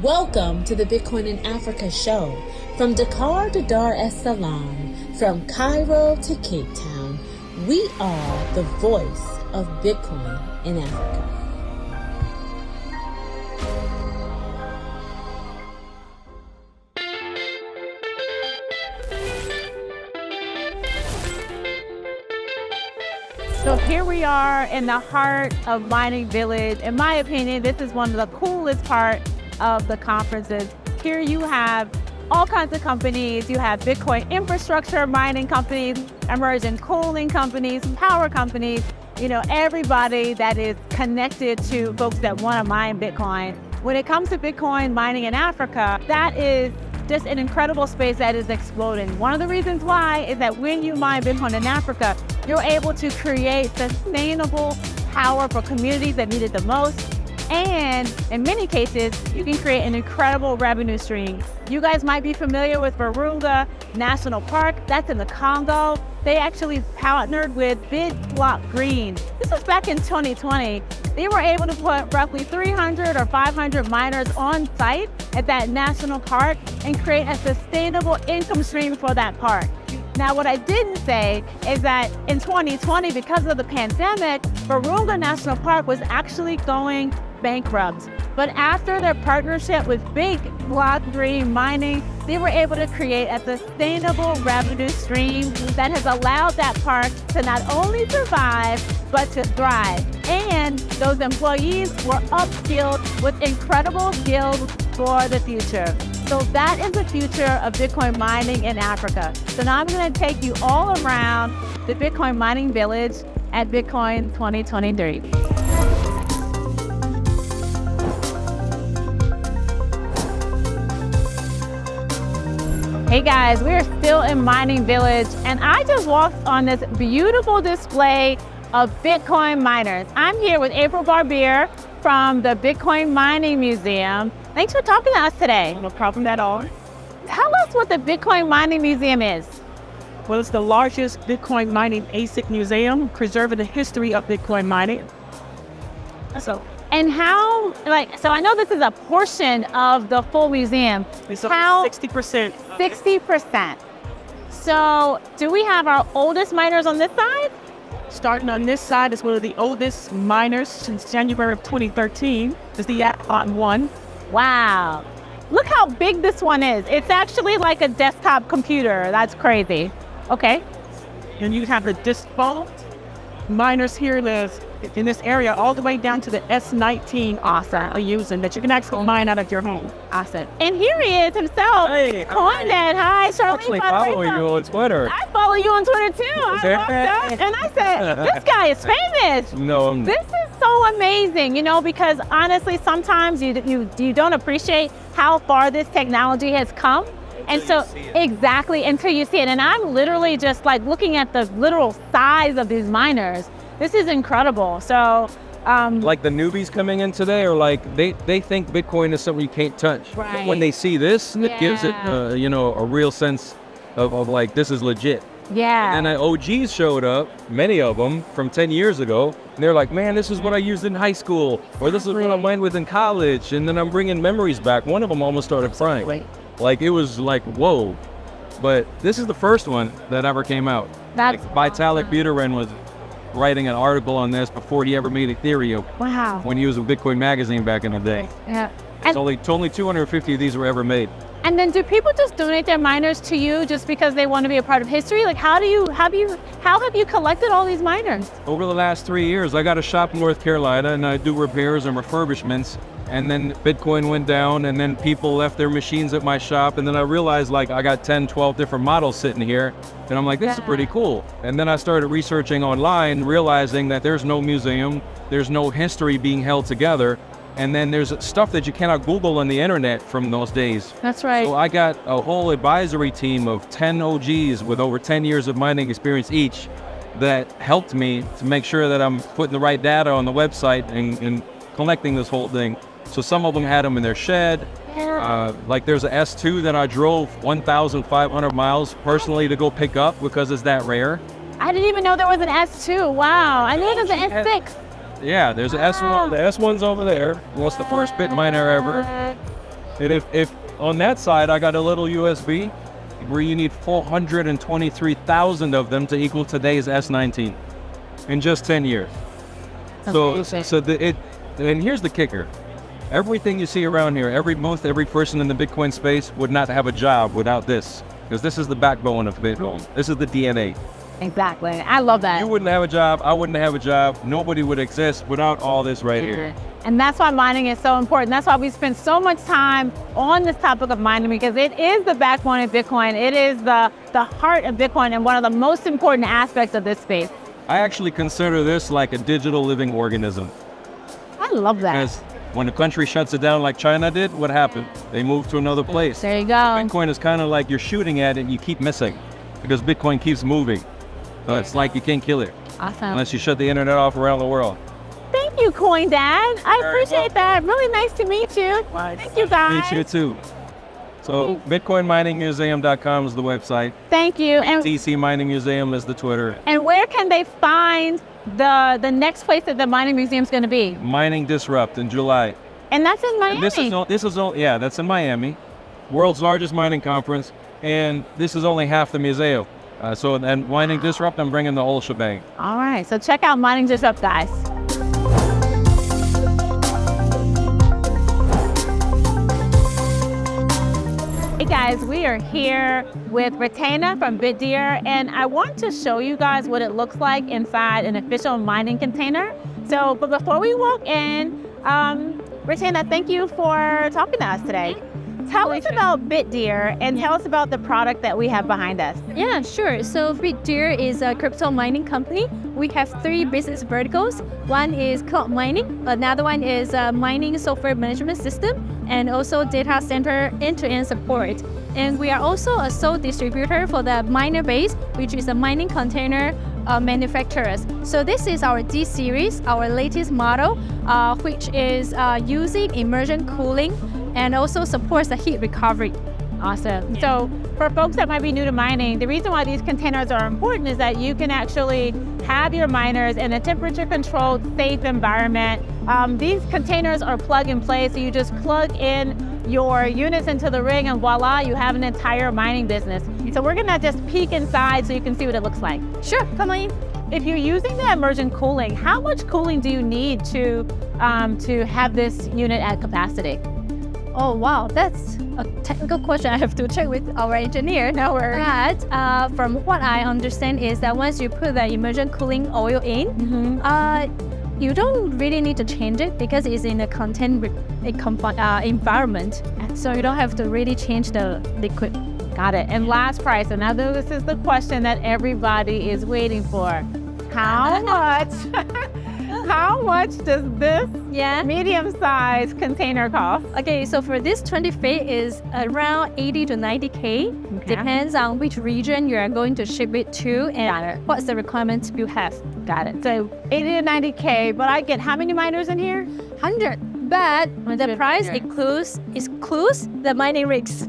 Welcome to the Bitcoin in Africa show. From Dakar to Dar es Salaam, from Cairo to Cape Town, we are the voice of Bitcoin in Africa. So here we are in the heart of Mining Village. In my opinion, this is one of the coolest parts of the conferences. Here you have all kinds of companies. You have Bitcoin infrastructure mining companies, Immersion cooling companies, power companies, everybody that is connected to folks that want to mine Bitcoin. When it comes to Bitcoin mining in Africa, that is just an incredible space that is exploding. One of the reasons why is that when you mine Bitcoin in Africa, you're able to create sustainable power for communities that need it the most. And in many cases, you can create an incredible revenue stream. You guys might be familiar with Virunga National Park. That's in the Congo. They actually partnered with Bitblock Green. This was back in 2020. They were able to put roughly 300 or 500 miners on site at that national park and create a sustainable income stream for that park. Now, what I didn't say is that in 2020, because of the pandemic, Virunga National Park was actually going bankrupt. But after their partnership with Bitblock Green Mining, they were able to create a sustainable revenue stream that has allowed that park to not only survive, but to thrive. And those employees were upskilled with incredible skills for the future. So that is the future of Bitcoin mining in Africa. So now I'm going to take you all around the Bitcoin mining village at Bitcoin 2023. Hey guys, we're still in Mining Village, and I just walked on this beautiful display of Bitcoin miners. I'm here with April Barbir from the Bitcoin Mining Museum. Thanks for talking to us today. No problem at all. Tell us what the Bitcoin Mining Museum is. Well, it's the largest Bitcoin mining ASIC museum, preserving the history of Bitcoin mining. And how, so I know this is a portion of the full museum. It's 60%. 60%. So do we have our oldest miners on this side? Starting on this side is one of the oldest miners since January of 2013. It's the Atlon 1. Wow. Look how big this one is. It's actually like a desktop computer. That's crazy. Okay. And you have the default miners here in this area all the way down to the S19 are using that you can actually mine out of your home. Awesome. And here he is himself. Hey. Coinhead. Hi, Charlene. I actually follow you on Twitter. I follow you on Twitter too. I walked up and I said, this guy is famous. No, I'm not. This is so amazing, because honestly, sometimes you don't appreciate how far this technology has come. And so, exactly, until you see it. And I'm literally just looking at the literal size of these miners. This is incredible. So, like the newbies coming in today are they think Bitcoin is something you can't touch. Right. When they see this, it gives it, a real sense of this is legit. Yeah. And then OGs showed up, many of them from 10 years ago, and they're like, man, this is what I used in high school, or this is what I mined with in college, and then I'm bringing memories back. One of them almost started crying. It was whoa. But this is the first one that ever came out. That's Vitalik Buterin was writing an article on this before he ever made Ethereum. Wow. When he was with Bitcoin Magazine back in the day. Yeah. And only 250 of these were ever made. And then do people just donate their miners to you just because they want to be a part of history? How have you collected all these miners? Over the last 3 years, I got a shop in North Carolina and I do repairs and refurbishments. And then Bitcoin went down and then people left their machines at my shop. And then I realized I got 10, 12 different models sitting here. And I'm like, this is pretty cool. And then I started researching online, realizing that there's no museum, there's no history being held together. And then there's stuff that you cannot Google on the internet from those days. That's right. So I got a whole advisory team of 10 OGs with over 10 years of mining experience each that helped me to make sure that I'm putting the right data on the website and collecting this whole thing. So some of them had them in their shed. Yeah. There's an S2 that I drove 1,500 miles personally to go pick up because it's that rare. I didn't even know there was an S2. Wow. I knew there was an S6. Yeah, there's an S1. The S1's over there. What's the first bit miner ever? And if on that side, I got a little USB where you need 423,000 of them to equal today's S19 in just 10 years. And here's the kicker. Everything you see around here, every person in the Bitcoin space would not have a job without this, because this is the backbone of Bitcoin. This is the DNA. Exactly. I love that. You wouldn't have a job. I wouldn't have a job. Nobody would exist without all this right here. And that's why mining is so important. That's why we spend so much time on this topic of mining, because it is the backbone of Bitcoin. It is the heart of Bitcoin and one of the most important aspects of this space. I actually consider this like a digital living organism. I love that. Because when a country shuts it down like China did, what happened? They moved to another place. There you go. Bitcoin is kind of like you're shooting at it and you keep missing because Bitcoin keeps moving. So it's like you can't kill it. Awesome. Unless you shut the internet off around the world. Thank you, Coin Dad. I appreciate that. Really nice to meet you. Thank you, guys. Meet you too. So BitcoinMiningMuseum.com is the website. Thank you. And TC Mining Museum is the Twitter. And where can they find the next place that the mining museum is going to be? Mining Disrupt in July. And that's in Miami. And that's in Miami. World's largest mining conference. And this is only half the museum. And Mining Disrupt, I'm bringing the whole shebang. All right. So check out Mining Disrupt, guys. Hey guys, we are here with Retena from Bitdeer, and I want to show you guys what it looks like inside an official mining container. But before we walk in, Retena, thank you for talking to us today. Tell us about Bitdeer and tell us about the product that we have behind us. Yeah, sure. So Bitdeer is a crypto mining company. We have 3 business verticals. One is cloud mining, another one is a mining software management system, and also data center end-to-end support. And we are also a sole distributor for the miner base, which is a mining container manufacturers. So this is our D series, our latest model, which is using immersion cooling and also supports the heat recovery. Awesome. So for folks that might be new to mining, the reason why these containers are important is that you can actually have your miners in a temperature-controlled, safe environment. These containers are plug and play, so you just plug in your units into the ring and voila, you have an entire mining business. So we're gonna just peek inside so you can see what it looks like. Sure, come on in. If you're using the immersion cooling, how much cooling do you need to have this unit at capacity? Oh wow, that's a technical question. I have to check with our engineer. No worries. But from what I understand is that once you put the immersion cooling oil in, you don't really need to change it because it's in a contained environment. So you don't have to really change the liquid. Got it. And last price, and now this is the question that everybody is waiting for. How much? How much does this medium-sized container cost? Okay, so for this 20 feet is around 80 to 90K. Okay. Depends on which region you are going to ship it to and what's the requirements you have. Got it. So 80 to 90K, but I get how many miners in here? 100. But the price includes the mining rigs.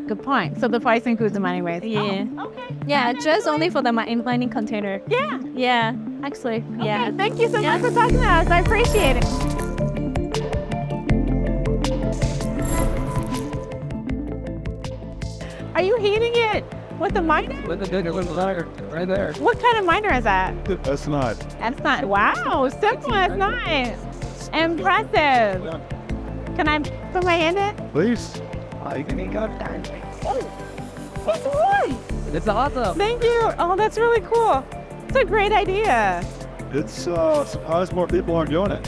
Good point. So the price includes the mining rigs. Yeah. Oh, okay. Yeah, just only for the mining container. Yeah. Yeah, actually. Okay, Yeah. thank you so much for talking to us. I appreciate it. Are you heating it with the miner? With the miner right there. What kind of miner is that? That's not. That's not. Wow, simple. That's nice. Impressive. Can I put my hand in? Please. I can go down. It's wood. It's awesome. Thank you. Oh, that's really cool. It's a great idea. It's surprised more people aren't doing it.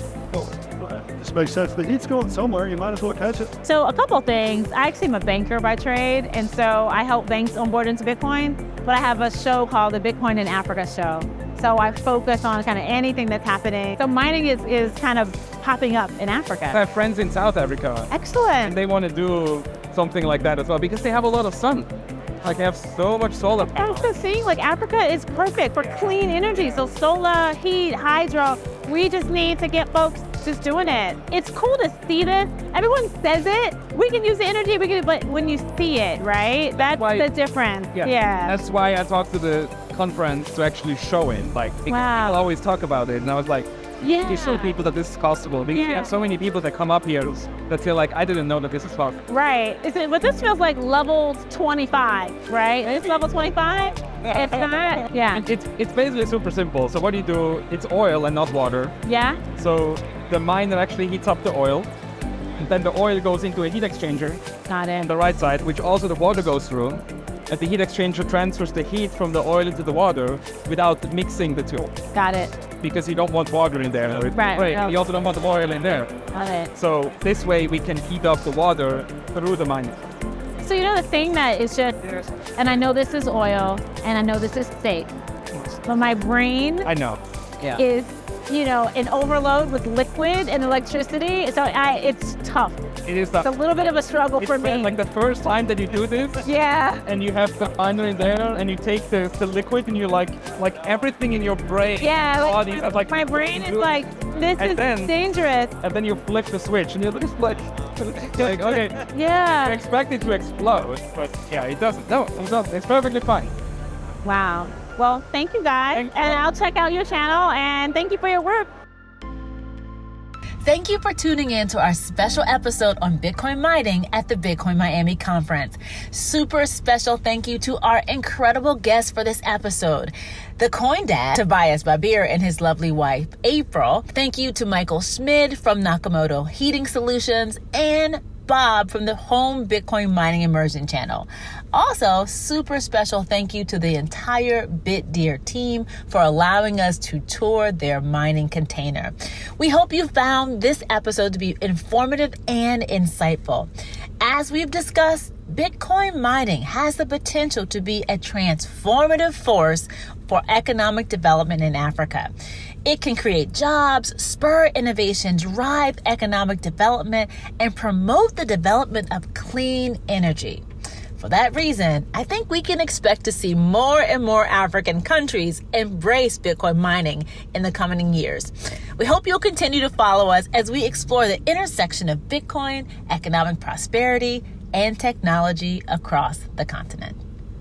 This makes sense. The heat's going somewhere. You might as well catch it. So a couple things. I actually am a banker by trade, and so I help banks onboard into Bitcoin, but I have a show called the Bitcoin in Africa show. So I focus on kind of anything that's happening. So mining is kind of popping up in Africa. I have friends in South Africa. Excellent. And they want to do something like that as well because they have a lot of sun. Like they have so much solar I power. was just saying, like Africa is perfect for clean energy. So solar, heat, hydro, we just need to get folks just doing it. It's cool to see this. Everyone says it. We can use the energy, but when you see it, right? That's the difference. Yeah. That's why I talked to the conference to actually show it. Like, Wow. people always talk about it. And I was like, Yeah. to show people that this is possible. Because we Yeah. have so many people that come up here that feel like, I didn't know that this is possible. Right. But this feels like level 25, right? It's level 25? It's not? Yeah. It's basically super simple. So what you do, it's oil and not water. Yeah? So the miner actually heats up the oil, and then the oil goes into a heat exchanger Got it. on the right side, which also the water goes through. And the heat exchanger transfers the heat from the oil into the water without mixing the two, Got it. because you don't want water in there. Right. You also don't want the oil in there. Got it. So this way we can heat up the water through the mine. So you know the thing that is just, and I know this is oil, and I know this is safe, but my brain I know. Yeah. is, in overload with liquid and electricity. So it's tough. It is It's a little bit of a struggle for me. like the first time that you do this, Yeah. and you have the miner in there, and you take the liquid, and you like everything in your brain, Yeah. body, is like My brain is like, this And is then- dangerous. and then you flip the switch, and you're just like okay, you Yeah. expect it to explode, but yeah, it doesn't. No, it doesn't. It's perfectly fine. Wow. Well, thank you guys. Thank you. And I'll check out your channel, and thank you for your work. Thank you for tuning in to our special episode on Bitcoin mining at the Bitcoin Miami conference. Super special thank you to our incredible guests for this episode. The Coin Dad, Tobias Barbir, and his lovely wife, April. Thank you to Michael Schmid from Nakamoto Heating Solutions and Bob from the Home Bitcoin Mining Immersion channel. Also, super special thank you to the entire Bitdeer team for allowing us to tour their mining container. We hope you found this episode to be informative and insightful. As we've discussed, Bitcoin mining has the potential to be a transformative force for economic development in Africa. It can create jobs, spur innovation, drive economic development, and promote the development of clean energy. For that reason, I think we can expect to see more and more African countries embrace Bitcoin mining in the coming years. We hope you'll continue to follow us as we explore the intersection of Bitcoin, economic prosperity, and technology across the continent.